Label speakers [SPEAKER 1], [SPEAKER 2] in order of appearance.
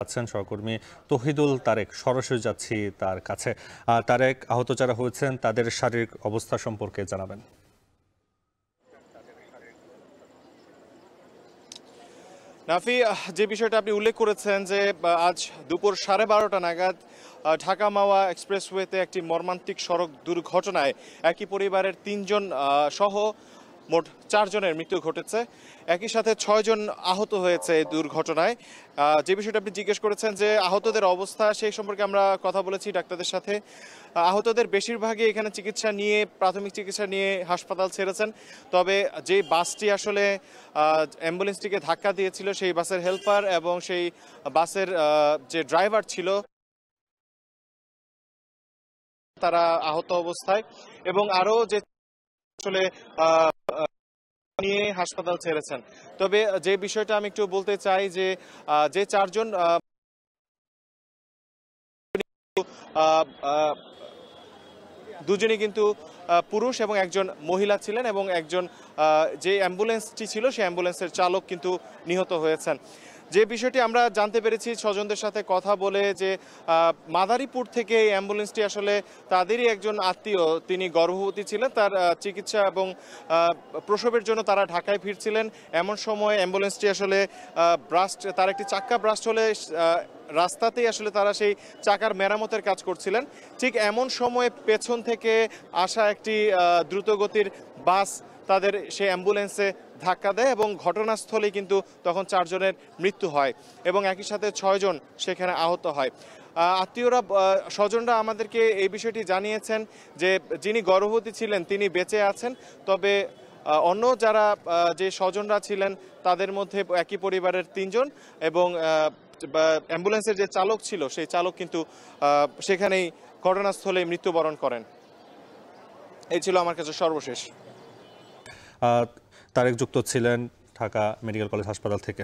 [SPEAKER 1] আছেন সহকর্মী তৌহিদুল তারেক, সরাসরি যাচ্ছি তার কাছে। তারেক, আহত যারা হয়েছেন তাদের শারীরিক অবস্থা সম্পর্কে জানাবেন।
[SPEAKER 2] নাফি, যে বিষয়টা আপনি উল্লেখ করেছেন যে আজ দুপুর 12:30 নাগাদ ঢাকা মাওয়া এক্সপ্রেসওয়েতে একটি মর্মান্তিক সড়ক দুর্ঘটনায় একই পরিবারের 3 জন সহ মোট 4 জনের মৃত্যু ঘটেছে। একই সাথে 6 জন আহত হয়েছে এই দুর্ঘটনায়। যে বিষয়টা আপনি জিজ্ঞেস করেছেন যে আহতদের অবস্থা, সেই সম্পর্কে আমরা কথা বলেছি ডাক্তারদের সাথে। আহতদের বেশিরভাগই এখানে প্রাথমিক চিকিৎসা নিয়ে হাসপাতাল ছেড়েছেন। তবে যে বাসটি আসলে অ্যাম্বুলেন্সটিকে ধাক্কা দিয়েছিল, সেই বাসের হেল্পার এবং সেই বাসের যে ড্রাইভার ছিল তারা আহত অবস্থায়, এবং আরও যে আসলে নিয়ে হাসপাতাল ছেড়েছেন। তবে যে বিষয়টা আমি একটু বলতে চাই যে যে 4 জন দুজনই কিন্তু পুরুষ এবং একজন মহিলা ছিলেন, এবং একজন যে অ্যাম্বুলেন্সটি ছিল সেই অ্যাম্বুলেন্সের চালক কিন্তু নিহত হয়েছেন। যে বিষয়টি আমরা জানতে পেরেছি স্বজনদের সাথে কথা বলে, যে মাদারীপুর থেকে এই অ্যাম্বুলেন্সটি আসলে তাদেরই একজন আত্মীয়, তিনি গর্ভবতী ছিলেন, তার চিকিৎসা এবং প্রসবের জন্য তারা ঢাকায় ফিরছিলেন। এমন সময় অ্যাম্বুলেন্সটি আসলে তার একটি চাক্কা ব্রাস্ট হলে রাস্তাতেই আসলে তারা সেই চাকার মেরামতের কাজ করছিলেন। ঠিক এমন সময় পেছন থেকে আসা একটি দ্রুতগতির বাস তাদের সেই অ্যাম্বুলেন্সে ধাক্কা দেয়, এবং ঘটনাস্থলেই কিন্তু তখন 4 জনের মৃত্যু হয় এবং একই সাথে 6 জন সেখানে আহত হয়। আত্মীয়রা, স্বজনরা আমাদেরকে এই বিষয়টি জানিয়েছেন যে যিনি গর্ভবতী ছিলেন তিনি বেঁচে আছেন। তবে অন্য যারা যে স্বজনরা ছিলেন তাদের মধ্যে একই পরিবারের 3 জন, এবং অ্যাম্বুলেন্সের যে চালক ছিল সেই চালক কিন্তু সেখানেই ঘটনাস্থলে মৃত্যুবরণ করেন। এই ছিল আমার কাছে সর্বশেষ।
[SPEAKER 1] তারেক যুক্ত ছিলেন ঢাকা মেডিকেল কলেজ হাসপাতাল থেকে।